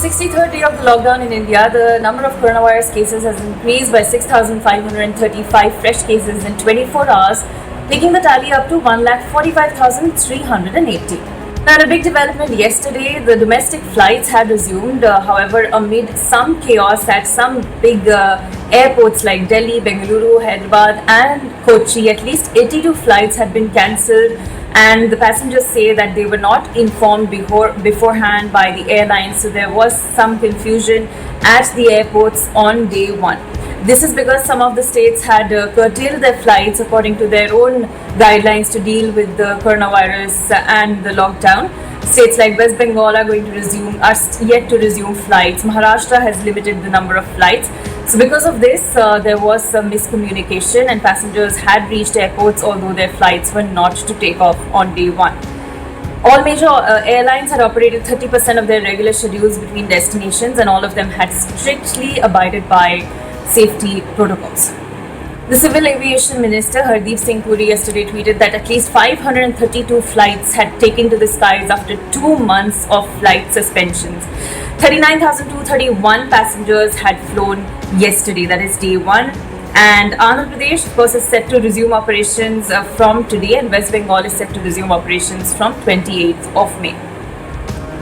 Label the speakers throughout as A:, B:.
A: 63rd day of the lockdown in India, the number of coronavirus cases has increased by 6,535 fresh cases in 24 hours, taking the tally up to 1,45,380. Now, in a big development yesterday, the domestic flights had resumed, however, amid some chaos at some big airports like Delhi, Bengaluru, Hyderabad and Kochi. At least 82 flights had been cancelled, and the passengers say that they were not informed beforehand by the airlines, so there was some confusion at the airports on day one. This is because some of the states had curtailed their flights according to their own guidelines to deal with the coronavirus and the lockdown. States like West Bengal are yet to resume flights. Maharashtra has limited the number of flights. So because of this, there was some miscommunication and passengers had reached airports although their flights were not to take off on day one. All major airlines had operated 30% of their regular schedules between destinations, and all of them had strictly abided by safety protocols. The Civil Aviation Minister Hardeep Singh Puri yesterday tweeted that at least 532 flights had taken to the skies after 2 months of flight suspensions. 39,231 passengers had flown yesterday, that is day one. And Andhra Pradesh, of course, is set to resume operations from today, and West Bengal is set to resume operations from 28th of May.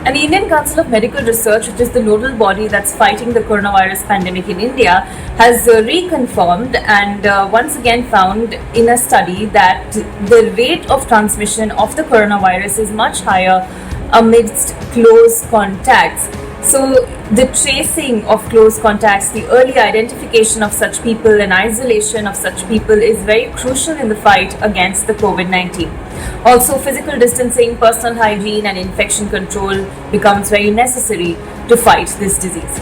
A: And the Indian Council of Medical Research, which is the nodal body that's fighting the coronavirus pandemic in India, has reconfirmed and once again found in a study that the rate of transmission of the coronavirus is much higher amidst close contacts. So the tracing of close contacts, the early identification of such people and isolation of such people is very crucial in the fight against the COVID-19. Also, physical distancing, personal hygiene and infection control becomes very necessary to fight this disease.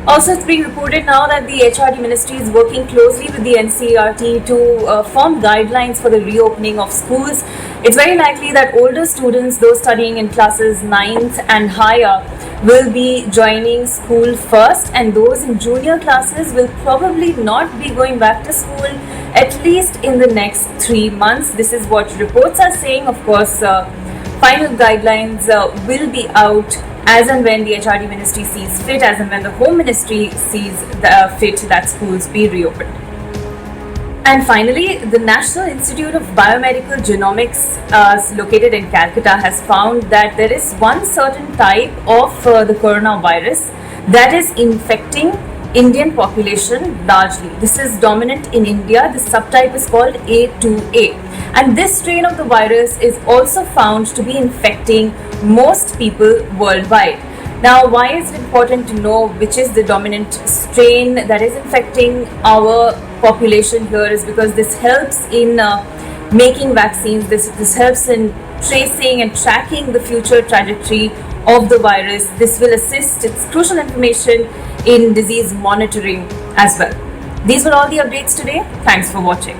A: Also, it's being reported now that the HRD Ministry is working closely with the NCERT to form guidelines for the reopening of schools. It's very likely that older students, those studying in classes 9th and higher, will be joining school first, and those in junior classes will probably not be going back to school at least in the next 3 months. This is what reports are saying. Of course, final guidelines will be out as and when the HRD Ministry sees fit, as and when the Home Ministry sees fit that schools be reopened. And finally, the National Institute of Biomedical Genomics, located in Calcutta, has found that there is one certain type of the coronavirus that is infecting Indian population largely. This is dominant in India. This subtype is called A2A. And this strain of the virus is also found to be infecting most people worldwide. Now, why is it important to know which is the dominant strain that is infecting our population here is because this helps in making vaccines. This helps in tracing and tracking the future trajectory of the virus. This will assist, it's crucial information in disease monitoring as well. These were all the updates today. Thanks for watching.